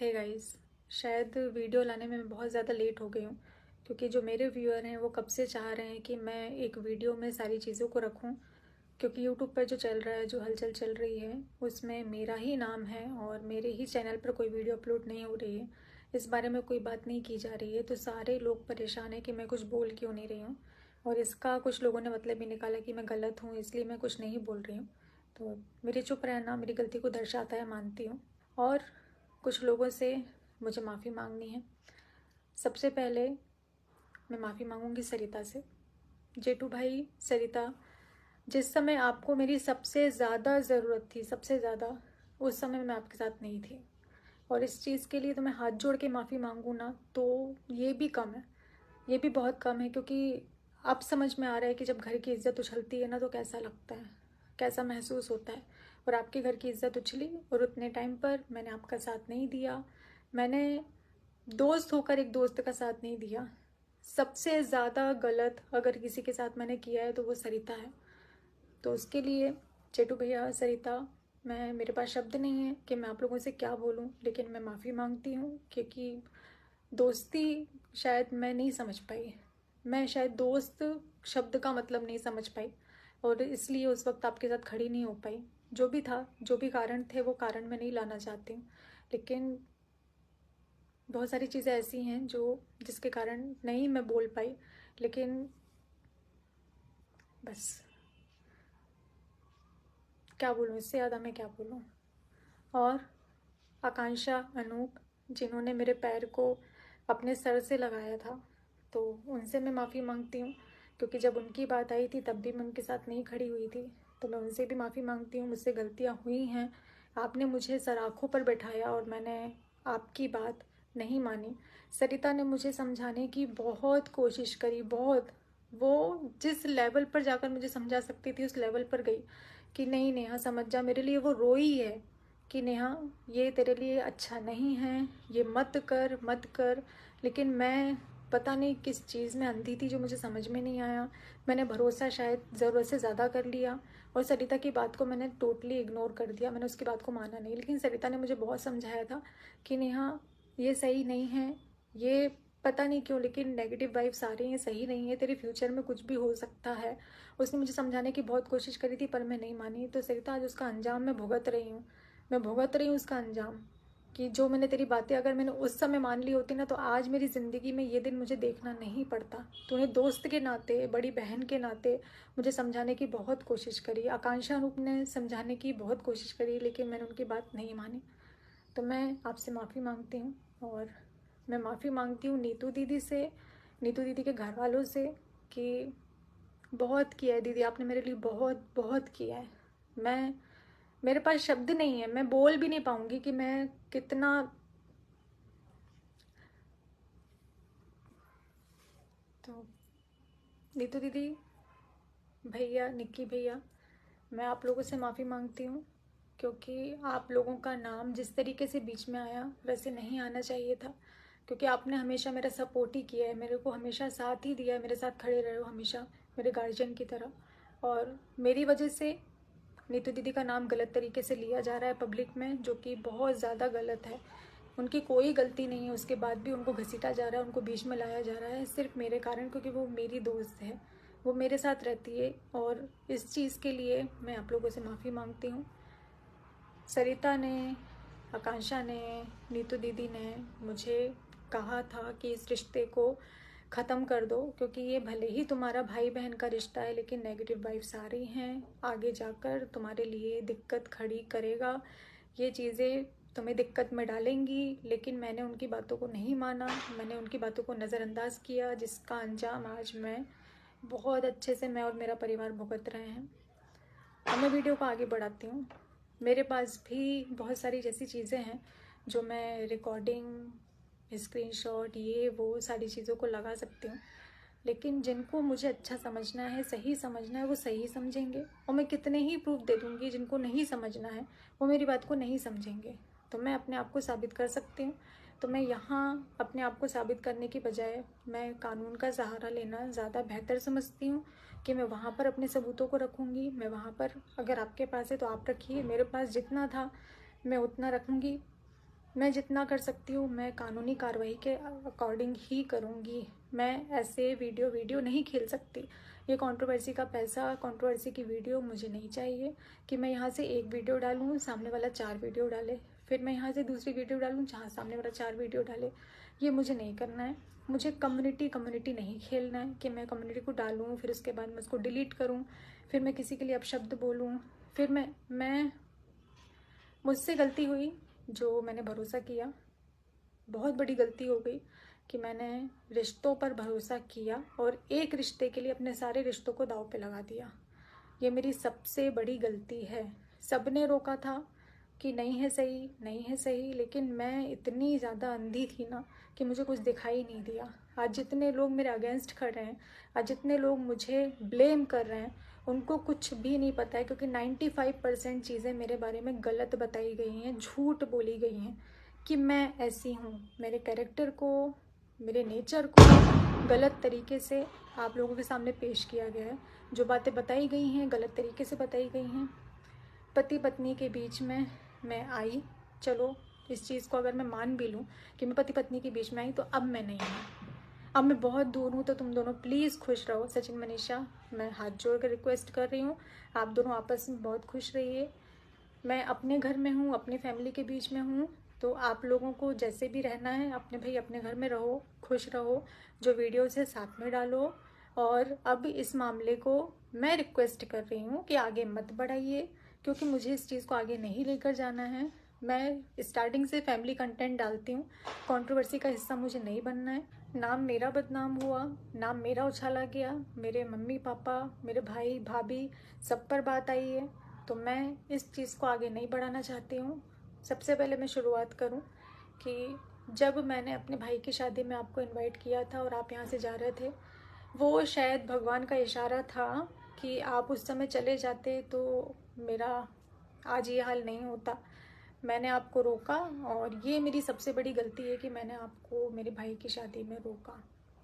Hey guys, शायद video लाने में मैं बहुत ज़्यादा लेट हो गई हूँ क्योंकि जो मेरे व्यूअर हैं वो कब से चाह रहे हैं कि मैं एक वीडियो में सारी चीज़ों को रखूँ। क्योंकि यूट्यूब पर जो चल रहा है, जो हलचल चल रही है, उसमें मेरा ही नाम है और मेरे ही चैनल पर कोई वीडियो अपलोड नहीं हो रही है। इस बारे में कोई बात नहीं की जा रही है, तो सारे लोग परेशान हैं कि मैं कुछ बोल क्यों नहीं रही हूँ। और इसका कुछ लोगों ने मतलब भी निकाला कि मैं गलत हूँ, इसलिए मैं कुछ नहीं बोल रही हूँ। तो मेरी चुप रहना मेरी गलती को दर्शाता है, मानती हूँ। और कुछ लोगों से मुझे माफ़ी मांगनी है। सबसे पहले मैं माफ़ी मांगूंगी सरिता से। जेठू भाई, सरिता, जिस समय आपको मेरी सबसे ज़्यादा ज़रूरत थी, सबसे ज़्यादा, उस समय मैं आपके साथ नहीं थी। और इस चीज़ के लिए तो मैं हाथ जोड़ के माफ़ी मांगूँ ना, तो ये भी कम है, ये भी बहुत कम है। क्योंकि अब समझ में आ रहा है कि जब घर की इज्जत उछलती है ना, तो कैसा लगता है, कैसा महसूस होता है। और आपके घर की इज्जत उछली और उतने टाइम पर मैंने आपका साथ नहीं दिया। मैंने दोस्त होकर एक दोस्त का साथ नहीं दिया। सबसे ज़्यादा गलत अगर किसी के साथ मैंने किया है तो वो सरिता है। तो उसके लिए चेटू भैया, सरिता, मेरे पास शब्द नहीं है कि मैं आप लोगों से क्या बोलूं, लेकिन मैं माफ़ी मांगती हूं। क्योंकि दोस्ती शायद मैं नहीं समझ पाई, मैं शायद दोस्त शब्द का मतलब नहीं समझ पाई, और इसलिए उस वक्त आपके साथ खड़ी नहीं हो पाई। जो भी था, जो भी कारण थे, वो कारण मैं नहीं लाना चाहती हूँ, लेकिन बहुत सारी चीज़ें ऐसी हैं जो जिसके कारण नहीं मैं बोल पाई। लेकिन बस, क्या बोलूँ, इससे ज़्यादा मैं क्या बोलूँ। और आकांक्षा, अनूप, जिन्होंने मेरे पैर को अपने सर से लगाया था, तो उनसे मैं माफ़ी मांगती हूँ। क्योंकि जब उनकी बात आई थी तब भी मैं उनके साथ नहीं खड़ी हुई थी, तो मैं उनसे भी माफ़ी मांगती हूँ। मुझसे गलतियाँ हुई हैं, आपने मुझे सराखों पर बैठाया और मैंने आपकी बात नहीं मानी। सरिता ने मुझे समझाने की बहुत कोशिश करी, बहुत। वो जिस लेवल पर जाकर मुझे समझा सकती थी उस लेवल पर गई कि नहीं नेहा समझ जा, मेरे लिए वो रोई है कि नेहा ये तेरे लिए अच्छा नहीं है, ये मत कर मत कर। लेकिन मैं पता नहीं किस चीज़ में अंधी थी जो मुझे समझ में नहीं आया। मैंने भरोसा शायद ज़रूरत से ज़्यादा कर लिया और सरिता की बात को मैंने टोटली इग्नोर कर दिया, मैंने उसकी बात को माना नहीं। लेकिन सरिता ने मुझे बहुत समझाया था कि नेहा ये सही नहीं है, ये पता नहीं क्यों लेकिन नेगेटिव वाइब्स आ रही हैं, सही नहीं है, तेरे फ्यूचर में कुछ भी हो सकता है। उसने मुझे समझाने की बहुत कोशिश करी थी पर मैं नहीं मानी। तो सरिता, आज उसका अंजाम मैं भुगत रही हूँ, मैं भुगत रही हूँ उसका अंजाम। कि जो मैंने तेरी बातें अगर मैंने उस समय मान ली होती ना, तो आज मेरी ज़िंदगी में ये दिन मुझे देखना नहीं पड़ता। तूने दोस्त के नाते, बड़ी बहन के नाते मुझे समझाने की बहुत कोशिश करी, आकांक्षा रूप ने समझाने की बहुत कोशिश करी, लेकिन मैंने उनकी बात नहीं मानी। तो मैं आपसे माफ़ी मांगती हूँ। और मैं माफ़ी मांगती हूँ नीतू दीदी से, नीतू दीदी के घर वालों से, कि बहुत किया है दीदी, आपने मेरे लिए बहुत बहुत किया है। मैं, मेरे पास शब्द नहीं है, मैं बोल भी नहीं पाऊंगी कि मैं कितना। तो नीतू दीदी, भैया, निक्की भैया, मैं आप लोगों से माफ़ी मांगती हूँ। क्योंकि आप लोगों का नाम जिस तरीके से बीच में आया वैसे नहीं आना चाहिए था। क्योंकि आपने हमेशा मेरा सपोर्ट ही किया है, मेरे को हमेशा साथ ही दिया है, मेरे साथ खड़े रहे हो हमेशा मेरे गार्जियन की तरह। और मेरी वजह से नीतू दीदी का नाम गलत तरीके से लिया जा रहा है पब्लिक में, जो कि बहुत ज़्यादा गलत है। उनकी कोई गलती नहीं है, उसके बाद भी उनको घसीटा जा रहा है, उनको बीच में लाया जा रहा है सिर्फ मेरे कारण, क्योंकि वो मेरी दोस्त है, वो मेरे साथ रहती है। और इस चीज़ के लिए मैं आप लोगों से माफ़ी मांगती हूँ। सरिता ने, आकांक्षा ने, नीतू दीदी ने मुझे कहा था कि इस रिश्ते को ख़त्म कर दो, क्योंकि ये भले ही तुम्हारा भाई बहन का रिश्ता है, लेकिन नेगेटिव वाइब्स आ रही हैं, आगे जाकर तुम्हारे लिए दिक्कत खड़ी करेगा, ये चीज़ें तुम्हें दिक्कत में डालेंगी। लेकिन मैंने उनकी बातों को नहीं माना, मैंने उनकी बातों को नज़रअंदाज किया, जिसका अंजाम आज मैं बहुत अच्छे से, मैं और मेरा परिवार भुगत रहे हैं। अब मैं वीडियो को आगे बढ़ाती हूँ। मेरे पास भी बहुत सारी जैसी चीज़ें हैं जो मैं रिकॉर्डिंग, स्क्रीनशॉट, ये वो सारी चीज़ों को लगा सकती हूँ। लेकिन जिनको मुझे अच्छा समझना है, सही समझना है, वो सही समझेंगे। और मैं कितने ही प्रूफ दे दूँगी, जिनको नहीं समझना है वो मेरी बात को नहीं समझेंगे। तो मैं अपने आप को साबित कर सकती हूँ। तो मैं यहाँ अपने आप को साबित करने की बजाय मैं कानून का सहारा लेना ज़्यादा बेहतर समझती हूँ। कि मैं वहाँ पर अपने सबूतों को रखूँगी, मैं वहाँ पर, अगर आपके पास है तो आप रखिए, मेरे पास जितना था मैं उतना रखूँगी। मैं जितना कर सकती हूँ मैं कानूनी कार्रवाई के अकॉर्डिंग ही करूँगी। मैं ऐसे वीडियो नहीं खेल सकती। ये कंट्रोवर्सी का पैसा, कंट्रोवर्सी की वीडियो मुझे नहीं चाहिए कि मैं यहाँ से एक वीडियो डालूँ, सामने वाला 4 वीडियो डाले, फिर मैं यहाँ से दूसरी वीडियो डालूँ जहाँ सामने वाला 4 वीडियो डाले। ये मुझे नहीं करना है। मुझे कम्युनिटी नहीं खेलना है कि मैं कम्युनिटी को डालूँ, फिर उसके बाद मैं उसको डिलीट करूँ, फिर मैं किसी के लिए अपशब्द बोलूँ, फिर मैं मुझसे गलती हुई जो मैंने भरोसा किया। बहुत बड़ी गलती हो गई कि मैंने रिश्तों पर भरोसा किया और एक रिश्ते के लिए अपने सारे रिश्तों को दांव पे लगा दिया। ये मेरी सबसे बड़ी गलती है। सबने रोका था कि नहीं है सही, नहीं है सही, लेकिन मैं इतनी ज़्यादा अंधी थी ना कि मुझे कुछ दिखाई नहीं दिया। आज जितने लोग मेरे अगेंस्ट खड़े हैं, आज जितने लोग मुझे ब्लेम कर रहे हैं, उनको कुछ भी नहीं पता है, क्योंकि 95% चीज़ें मेरे बारे में गलत बताई गई हैं, झूठ बोली गई हैं कि मैं ऐसी हूँ। मेरे कैरेक्टर को, मेरे नेचर को गलत तरीके से आप लोगों के सामने पेश किया गया है। जो बातें बताई गई हैं गलत तरीके से बताई गई हैं। पति पत्नी के बीच में मैं आई, चलो इस चीज़ को अगर मैं मान भी लूँ कि मैं पति पत्नी के बीच में आई, तो अब मैं नहीं हूँ, अब मैं बहुत दूर हूँ। तो तुम दोनों प्लीज़ खुश रहो। सचिन मनीषा, मैं हाथ जोड़ कर रिक्वेस्ट कर रही हूँ, आप दोनों आपस में बहुत खुश रहिए। मैं अपने घर में हूँ, अपनी फैमिली के बीच में हूँ, तो आप लोगों को जैसे भी रहना है अपने भाई अपने घर में रहो, खुश रहो। जो वीडियोज़ है साथ में डालो। और अब इस मामले को मैं रिक्वेस्ट कर रही हूँ कि आगे मत बढ़ाइए, क्योंकि मुझे इस चीज़ को आगे नहीं लेकर जाना है। मैं स्टार्टिंग से फैमिली कंटेंट डालती हूँ, कंट्रोवर्सी का हिस्सा मुझे नहीं बनना है। नाम मेरा बदनाम हुआ, नाम मेरा उछाला गया, मेरे मम्मी पापा, मेरे भाई भाभी सब पर बात आई है, तो मैं इस चीज़ को आगे नहीं बढ़ाना चाहती हूँ। सबसे पहले मैं शुरुआत करूँ कि जब मैंने अपने भाई की शादी में आपको इनवाइट किया था और आप यहाँ से जा रहे थे, वो शायद भगवान का इशारा था कि आप उस समय चले जाते तो मेरा आज ये हाल नहीं होता। मैंने आपको रोका और ये मेरी सबसे बड़ी गलती है कि मैंने आपको मेरे भाई की शादी में रोका।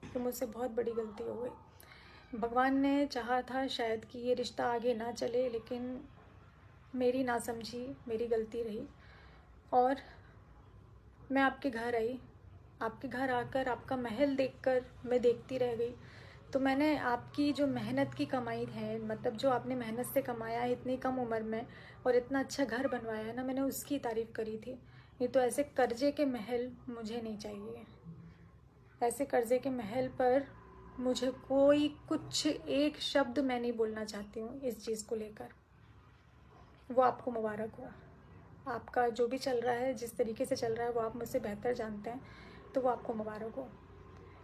तो मुझसे बहुत बड़ी गलती हो गई। भगवान ने चाहा था शायद कि ये रिश्ता आगे ना चले, लेकिन मेरी नासमझी, मेरी गलती रही। और मैं आपके घर आई, आपके घर आकर आपका महल देखकर मैं देखती रह गई। तो मैंने आपकी जो मेहनत की कमाई है, मतलब जो आपने मेहनत से कमाया है इतनी कम उम्र में और इतना अच्छा घर बनवाया है ना, मैंने उसकी तारीफ़ करी थी। नहीं तो ऐसे कर्जे के महल मुझे नहीं चाहिए। ऐसे कर्जे के महल पर मुझे कोई कुछ एक शब्द मैं नहीं बोलना चाहती हूँ इस चीज़ को लेकर। वो आपको मुबारक हो। आपका जो भी चल रहा है, जिस तरीके से चल रहा है, वो आप मुझसे बेहतर जानते हैं, तो वो आपको मुबारक हो।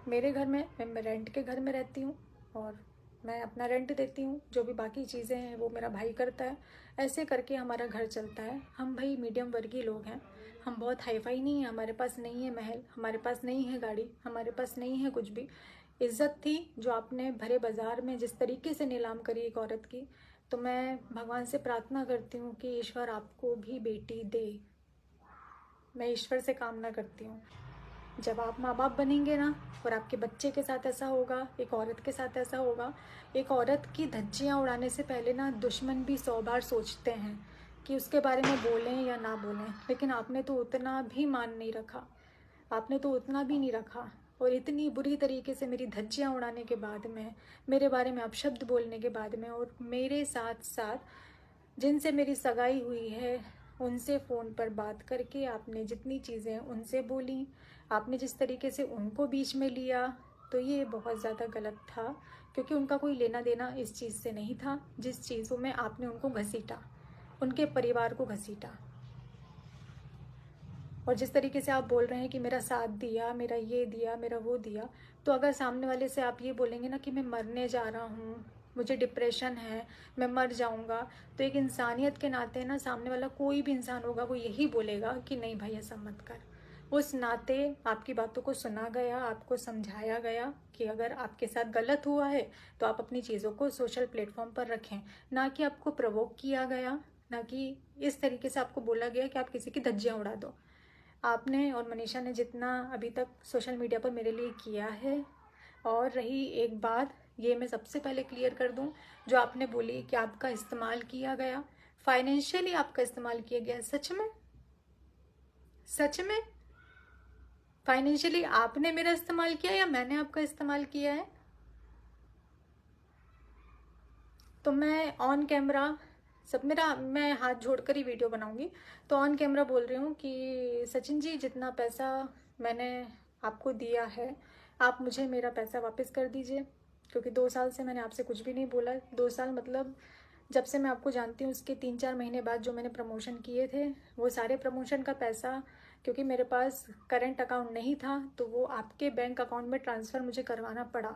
मेरे घर में मैं रेंट के घर में रहती हूँ और मैं अपना रेंट देती हूँ। जो भी बाकी चीज़ें हैं वो मेरा भाई करता है। ऐसे करके हमारा घर चलता है। हम भाई मीडियम वर्गीय लोग हैं, हम बहुत हाई फाई नहीं है। हमारे पास नहीं है महल, हमारे पास नहीं है गाड़ी, हमारे पास नहीं है कुछ भी। इज्जत थी जो आपने भरे बाज़ार में जिस तरीके से नीलाम करी एक औरत की, तो मैं भगवान से प्रार्थना करती हूँ कि ईश्वर आपको भी बेटी दे। मैं ईश्वर से कामना करती हूँ। जब आप माँ बाप बनेंगे ना और आपके बच्चे के साथ ऐसा होगा, एक औरत के साथ ऐसा होगा, एक औरत की धज्जियाँ उड़ाने से पहले ना दुश्मन भी 100 बार सोचते हैं कि उसके बारे में बोलें या ना बोलें। लेकिन आपने तो उतना भी मान नहीं रखा, आपने तो उतना भी नहीं रखा। और इतनी बुरी तरीके से मेरी धज्जियाँ उड़ाने के बाद में, मेरे बारे में अपशब्द बोलने के बाद में, और मेरे साथ साथ जिनसे मेरी सगाई हुई है उनसे फ़ोन पर बात करके आपने जितनी चीज़ें उनसे बोली, आपने जिस तरीके से उनको बीच में लिया, तो ये बहुत ज़्यादा गलत था। क्योंकि उनका कोई लेना देना इस चीज़ से नहीं था जिस चीज़ों में आपने उनको घसीटा, उनके परिवार को घसीटा। और जिस तरीके से आप बोल रहे हैं कि मेरा साथ दिया, मेरा ये दिया, मेरा वो दिया, तो अगर सामने वाले से आप ये बोलेंगे ना कि मैं मरने जा रहा हूँ, मुझे डिप्रेशन है, मैं मर जाऊँगा, तो एक इंसानियत के नाते ना सामने वाला कोई भी इंसान होगा वो यही बोलेगा कि नहीं भाई ऐसा मत कर। उस नाते आपकी बातों को सुना गया, आपको समझाया गया कि अगर आपके साथ गलत हुआ है तो आप अपनी चीज़ों को सोशल प्लेटफॉर्म पर रखें, ना कि आपको प्रवोक किया गया, ना कि इस तरीके से आपको बोला गया कि आप किसी की धज्जियाँ उड़ा दो। आपने और मनीषा ने जितना अभी तक सोशल मीडिया पर मेरे लिए किया है, और रही एक बात, ये मैं सबसे पहले क्लियर कर दूं, जो आपने बोली कि आपका इस्तेमाल किया गया, फाइनेंशियली आपका इस्तेमाल किया गया, सच में सच में फाइनेंशियली आपने मेरा इस्तेमाल किया या मैंने आपका इस्तेमाल किया है? तो मैं ऑन कैमरा मैं हाथ जोड़कर ही वीडियो बनाऊंगी। तो ऑन कैमरा बोल रही हूँ कि सचिन जी, जितना पैसा मैंने आपको दिया है, आप मुझे मेरा पैसा वापस कर दीजिए, क्योंकि 2 साल से मैंने आपसे कुछ भी नहीं बोला। 2 साल मतलब जब से मैं आपको जानती हूँ उसके 3-4 महीने बाद जो मैंने प्रमोशन किए थे, वो सारे प्रमोशन का पैसा, क्योंकि मेरे पास करंट अकाउंट नहीं था, तो वो आपके बैंक अकाउंट में ट्रांसफ़र मुझे करवाना पड़ा।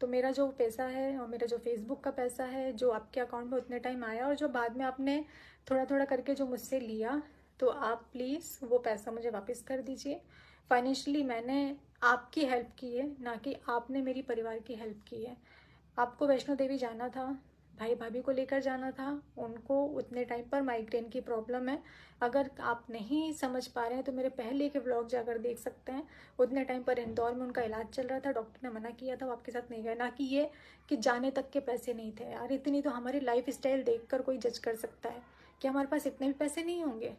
तो मेरा जो पैसा है और मेरा जो फेसबुक का पैसा है जो आपके अकाउंट में उतने टाइम आया, और जो बाद में आपने थोड़ा थोड़ा करके जो मुझसे लिया, तो आप प्लीज़ वो पैसा मुझे वापस कर दीजिए। फाइनेंशियली मैंने आपकी हेल्प की है, ना कि आपने मेरी परिवार की हेल्प की है। आपको वैष्णो देवी जाना था, भाई भाभी को लेकर जाना था, उनको उतने टाइम पर माइग्रेन की प्रॉब्लम है। अगर आप नहीं समझ पा रहे हैं तो मेरे पहले के व्लॉग जाकर देख सकते हैं। उतने टाइम पर इंदौर में उनका इलाज चल रहा था, डॉक्टर ने मना किया था, वो आपके साथ नहीं गए। ना कि ये कि जाने तक के पैसे नहीं थे। यार, इतनी तो हमारी लाइफ स्टाइल देख कर कोई जज कर सकता है कि हमारे पास इतने भी पैसे नहीं होंगे,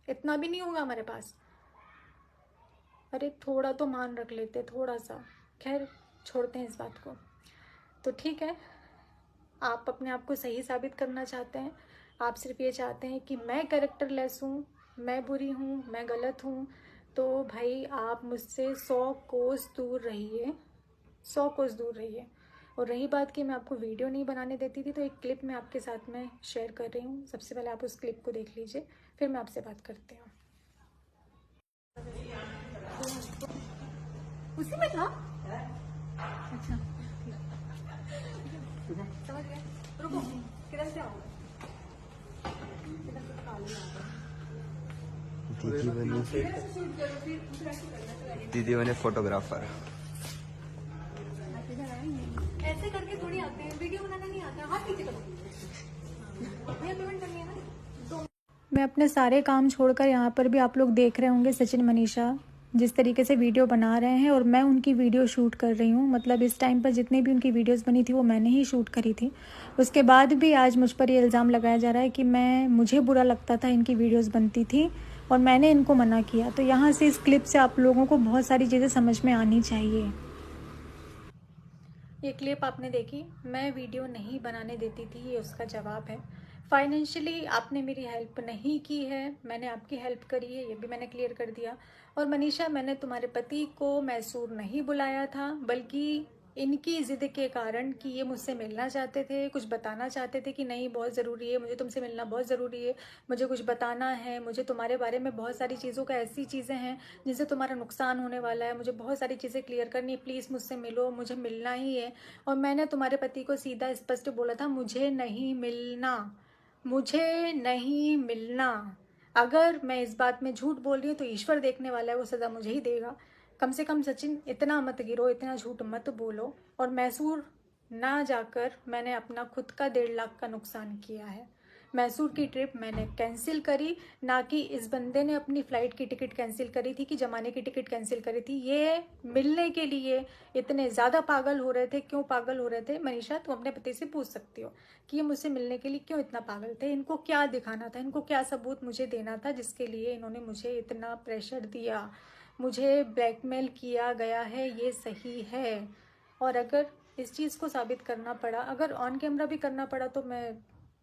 इतना भी नहीं होगा हमारे पास। अरे थोड़ा तो मान रख लेते, थोड़ा सा। खैर, छोड़ते हैं इस बात को। तो ठीक है, आप अपने आप को सही साबित करना चाहते हैं। आप सिर्फ ये चाहते हैं कि मैं कैरेक्टरलेस हूँ, मैं बुरी हूँ, मैं गलत हूँ। तो भाई, आप मुझसे 100 कोस दूर रहिए, 100 कोस दूर रहिए। और रही बात कि मैं आपको वीडियो नहीं बनाने देती थी, तो एक क्लिप मैं आपके साथ में शेयर कर रही हूँ। सबसे पहले आप उस क्लिप को देख लीजिए, फिर मैं आपसे बात करती हूँ। उसी में था? अच्छा, समझ गए। रुको, किधर से आओगे? किधर से तो काली आ गई। दीदी बने फोटोग्राफर। ऐसे करके थोड़ी आते हैं, वीडियो बनाना नहीं आता। हाथ पीछे करो, भैया पेमेंट करनी है ना। मैं अपने सारे काम छोड़कर यहाँ पर भी आप लोग देख रहे होंगे सचिन मनीषा जिस तरीके से वीडियो बना रहे हैं, और मैं उनकी वीडियो शूट कर रही हूँ। मतलब इस टाइम पर जितनी भी उनकी वीडियोस बनी थी वो मैंने ही शूट करी थी। उसके बाद भी आज मुझ पर ये इल्ज़ाम लगाया जा रहा है कि मुझे बुरा लगता था इनकी वीडियोस बनती थी और मैंने इनको मना किया। तो यहाँ से इस क्लिप से आप लोगों को बहुत सारी चीज़ें समझ में आनी चाहिए। ये क्लिप आपने देखी, मैं वीडियो नहीं बनाने देती थी, ये उसका जवाब है। फाइनेंशियली आपने मेरी हेल्प नहीं की है, मैंने आपकी हेल्प करी है, ये भी मैंने क्लियर कर दिया। और मनीषा, मैंने तुम्हारे पति को मैसूर नहीं बुलाया था, बल्कि इनकी ज़िद के कारण कि ये मुझसे मिलना चाहते थे, कुछ बताना चाहते थे कि नहीं बहुत ज़रूरी है, मुझे तुमसे मिलना बहुत ज़रूरी है, मुझे कुछ बताना है, मुझे तुम्हारे बारे में बहुत सारी चीज़ों का, ऐसी चीज़ें हैं जिनसे तुम्हारा नुकसान होने वाला है, मुझे बहुत सारी चीज़ें क्लियर करनी है, प्लीज़ मुझसे मिलो, मुझे मिलना ही है। और मैंने तुम्हारे पति को सीधा स्पष्ट बोला था, मुझे नहीं मिलना, मुझे नहीं मिलना। अगर मैं इस बात में झूठ बोल रही हूँ तो ईश्वर देखने वाला है, वो सज़ा मुझे ही देगा। कम से कम सचिन, इतना मत गिरो, इतना झूठ मत बोलो। और मैसूर ना जाकर मैंने अपना खुद का 1.5 लाख का नुकसान किया है। मैसूर की ट्रिप मैंने कैंसिल करी, ना कि इस बंदे ने अपनी फ़्लाइट की टिकट कैंसिल करी थी, कि जमाने की टिकट कैंसिल करी थी। ये मिलने के लिए इतने ज़्यादा पागल हो रहे थे। क्यों पागल हो रहे थे मनीषा, तुम अपने पति से पूछ सकती हो कि ये मुझसे मिलने के लिए क्यों इतना पागल थे। इनको क्या दिखाना था, इनको क्या सबूत मुझे देना था जिसके लिए इन्होंने मुझे इतना प्रेशर दिया, मुझे ब्लैकमेल किया गया है, ये सही है। और अगर इस चीज़ को साबित करना पड़ा, अगर ऑन कैमरा भी करना पड़ा, तो मैं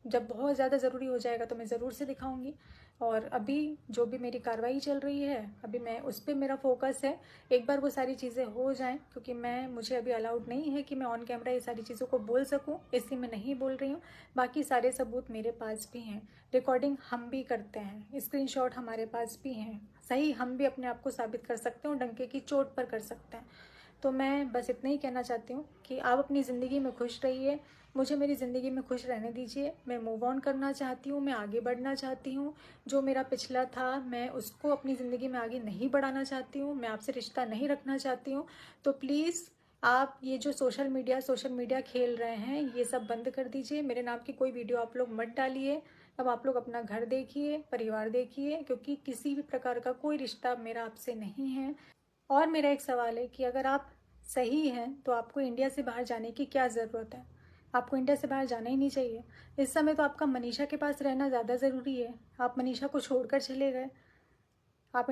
जब बहुत ज़्यादा ज़रूरी हो जाएगा तो मैं ज़रूर से दिखाऊंगी। और अभी जो भी मेरी कार्रवाई चल रही है, अभी मैं उस पर मेरा फोकस है। एक बार वो सारी चीज़ें हो जाएं, क्योंकि मुझे अभी अलाउड नहीं है कि मैं ऑन कैमरा ये सारी चीज़ों को बोल सकूं, इसलिए मैं नहीं बोल रही हूँ। बाकी सारे सबूत मेरे पास भी हैं, रिकॉर्डिंग हम भी करते हैं, स्क्रीनशॉट हमारे पास भी हैं, सही हम भी अपने आप को साबित कर सकते हैं और डंके की चोट पर कर सकते हैं। तो मैं बस इतना ही कहना चाहती हूँ कि आप अपनी ज़िंदगी में खुश रहिए, मुझे मेरी ज़िंदगी में खुश रहने दीजिए। मैं मूव ऑन करना चाहती हूँ, मैं आगे बढ़ना चाहती हूँ। जो मेरा पिछला था मैं उसको अपनी ज़िंदगी में आगे नहीं बढ़ाना चाहती हूँ, मैं आपसे रिश्ता नहीं रखना चाहती हूँ। तो प्लीज़ आप ये जो सोशल मीडिया खेल रहे हैं, ये सब बंद कर दीजिए। मेरे नाम की कोई वीडियो आप लोग मत डालिए। अब आप लोग अपना घर देखिए, परिवार देखिए, क्योंकि किसी भी प्रकार का कोई रिश्ता मेरा आपसे नहीं है। और मेरा एक सवाल है कि अगर आप सही हैं तो आपको इंडिया से बाहर जाने की क्या ज़रूरत है? आपको इंडिया से बाहर जाना ही नहीं चाहिए। इस समय तो आपका मनीषा के पास रहना ज़्यादा ज़रूरी है। आप मनीषा को छोड़कर चले गए। आप